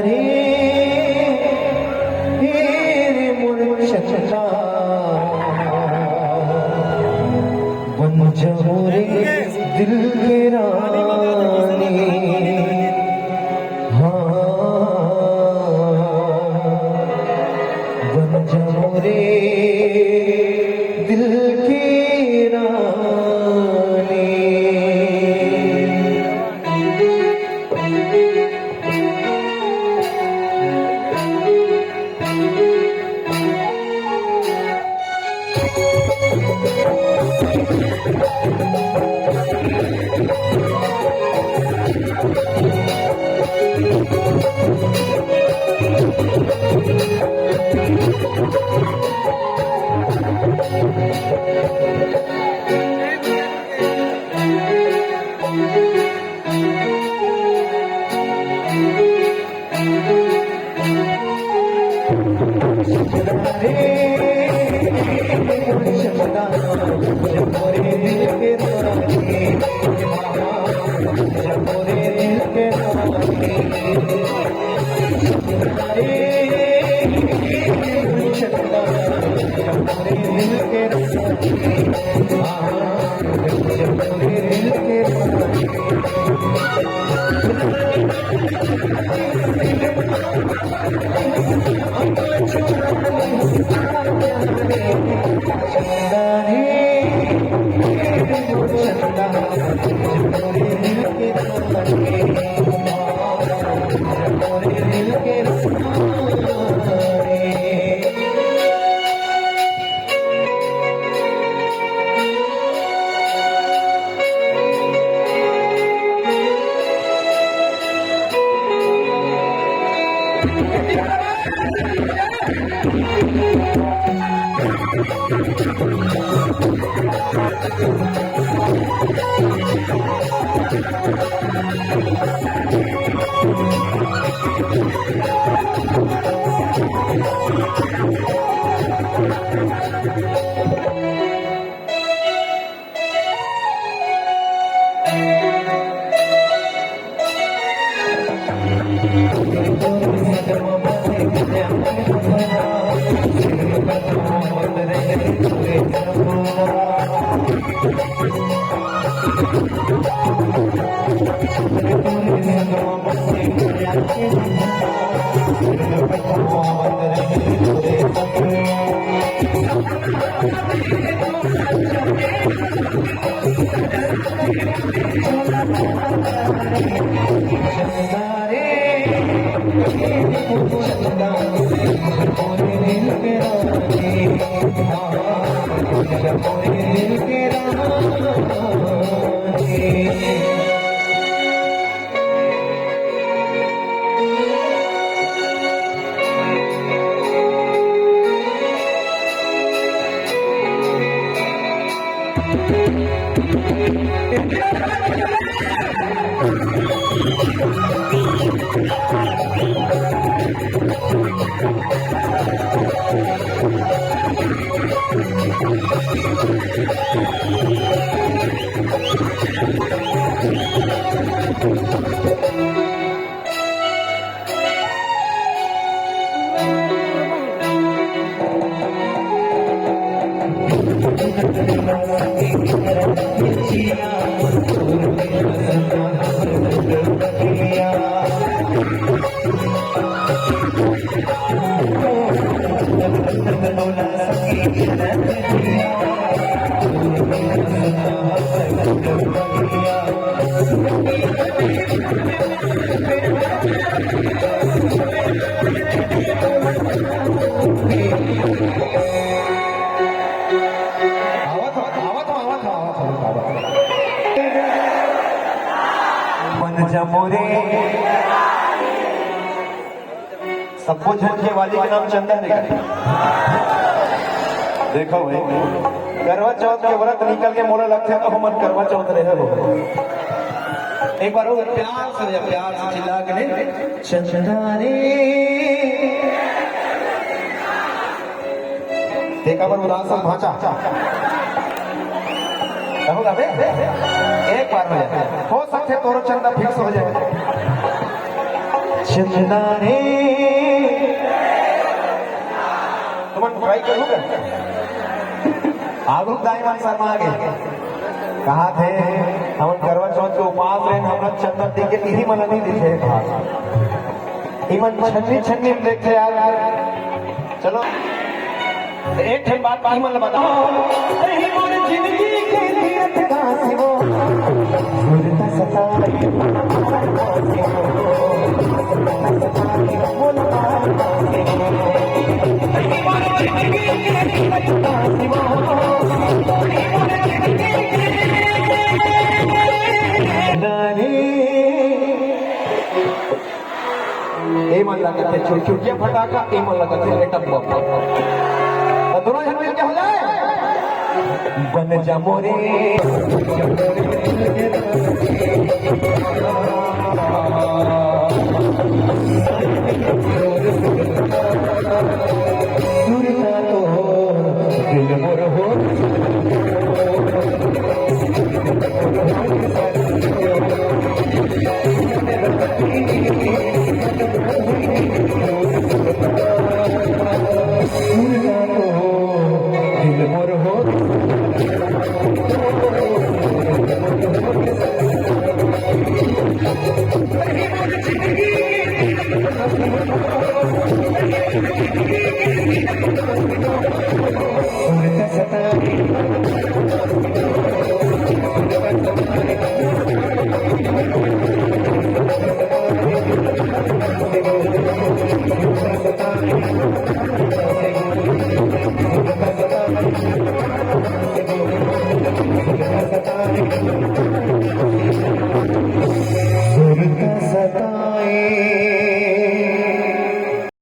रे हेरे मोर चंदा बन जाओ रे दिल के रानी हाँ बन जाओ रे दिल की रानी। सबको झटके वाली का नाम चंदा है। देखो भाई करवा चौथ के व्रत निकल के मोड़ा लगते तो हम करवा चौथ रहे हो। एक बार प्यार से चिल्ला के नहीं चंदा रे देखा पर उदास भाचा कहूँगा बे एक बार हो जाए हो सकते तोरो चंदा फिक्स हो जाए। चंदा रे तुम ट्राई करूँ क्या आगुक दाईमान शर्मा आगे कहा थे हम करवा चौथ के उपास रहे हमरा चंदन दी के इही मन नहीं दिखे भाग इमन छन्नी छन्नी देखे यार चलो एक ठन बात की मन बताओ नहीं मोर जिंदगी के तीरथ का सिवो सुरता सताए ए मन लगे थे चुटकियां फटाका ए मन लगे थे एटम बम और दोनों जन मिल के हो जाए बन जा मोरे सुरता तो दिल मोर हो सुरता तो दिल मोर हो सुरता सताए सुरता सताए